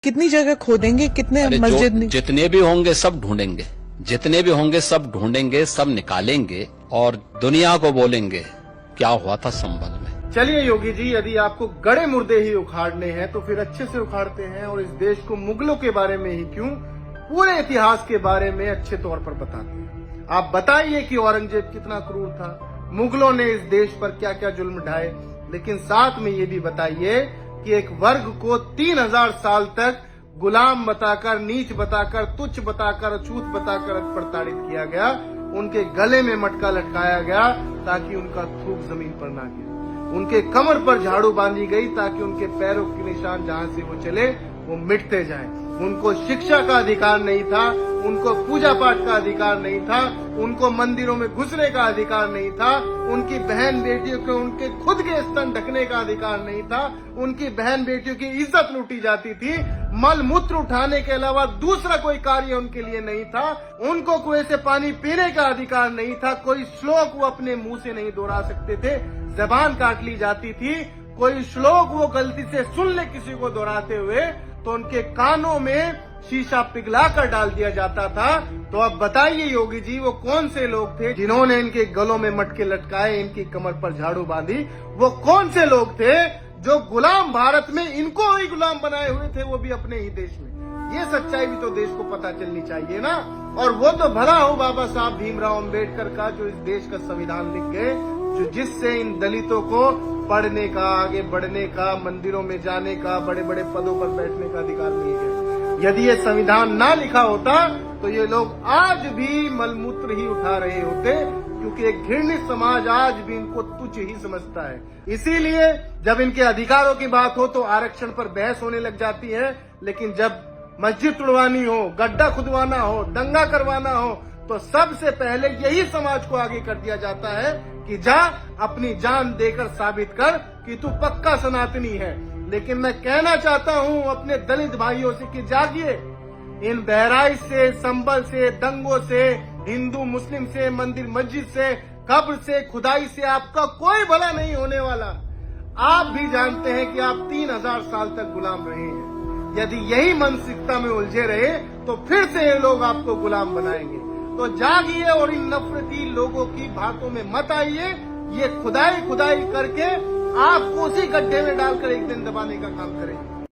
कितनी जगह खोदेंगे, कितने मस्जिद जितने भी होंगे सब ढूंढेंगे, जितने भी होंगे सब ढूंढेंगे, सब निकालेंगे और दुनिया को बोलेंगे क्या हुआ था संभल में। चलिए योगी जी, यदि आपको गड़े मुर्दे ही उखाड़ने हैं तो फिर अच्छे से उखाड़ते हैं और इस देश को मुगलों के बारे में ही क्यों, पूरे इतिहास के बारे में अच्छे तौर पर बताते हैं। आप बताइए कि औरंगजेब कितना क्रूर था, मुगलों ने इस देश पर क्या क्या जुल्म ढाए, लेकिन साथ में ये भी बताइए कि एक वर्ग को 3000 साल तक गुलाम बताकर, नीच बताकर, तुच्छ बताकर, अछूत बताकर प्रताड़ित किया गया, उनके गले में मटका लटकाया गया ताकि उनका थूक जमीन पर ना गिरे, उनके कमर पर झाड़ू बांधी गई ताकि उनके पैरों के निशान जहां से वो चले वो मिटते जाएं। उनको शिक्षा का अधिकार नहीं था, उनको पूजा पाठ का अधिकार नहीं था, उनको मंदिरों में घुसने का अधिकार नहीं था, उनकी बहन बेटियों को उनके खुद के स्तन ढकने का अधिकार नहीं था, उनकी बहन बेटियों की इज्जत लूटी जाती थी, मल मूत्र उठाने के अलावा दूसरा कोई कार्य उनके लिए नहीं था, उनको कुएं से पानी पीने का अधिकार नहीं था, कोई श्लोक वो अपने मुंह से नहीं दोहरा सकते थे, जबान काट ली जाती थी, कोई श्लोक वो गलती से सुन ले किसी को दोहराते हुए तो उनके कानों में शीशा पिघला कर डाल दिया जाता था। तो अब बताइए योगी जी, वो कौन से लोग थे जिन्होंने इनके गलों में मटके लटकाए, इनकी कमर पर झाड़ू बांधी? वो कौन से लोग थे जो गुलाम भारत में इनको ही गुलाम बनाए हुए थे, वो भी अपने ही देश में? ये सच्चाई भी तो देश को पता चलनी चाहिए ना। और वो तो भला हो बाबा साहब भीमराव अम्बेडकर का, जो इस देश का संविधान लिख गए, जो जिससे इन दलितों को पढ़ने का, आगे बढ़ने का, मंदिरों में जाने का, बड़े बड़े पदों पर बैठने का अधिकार मिल गया। यदि ये संविधान ना लिखा होता तो ये लोग आज भी मलमूत्र ही उठा रहे होते, क्योंकि एक घृणित समाज आज भी इनको तुच्छ ही समझता है। इसीलिए जब इनके अधिकारों की बात हो तो आरक्षण पर बहस होने लग जाती है, लेकिन जब मस्जिद तुड़वानी हो, गड्ढा खुदवाना हो, दंगा करवाना हो, तो सबसे पहले यही समाज को आगे कर दिया जाता है कि जा अपनी जान देकर साबित कर कि तू पक्का सनातनी है। लेकिन मैं कहना चाहता हूं अपने दलित भाइयों से कि जागिए, इन बहराइच से, संबल से, दंगों से, हिंदू मुस्लिम से, मंदिर मस्जिद से, कब्र से, खुदाई से आपका कोई भला नहीं होने वाला। आप भी जानते हैं कि आप 3000 साल तक गुलाम रहे हैं। यदि यही मानसिकता में उलझे रहे तो फिर से ये लोग आपको गुलाम बनाएंगे। तो जागिए और इन नफरती लोगों की बातों में मत आइए। ये खुदाई करके आपको उसी गड्ढे में डालकर एक दिन दबाने का काम करेंगे।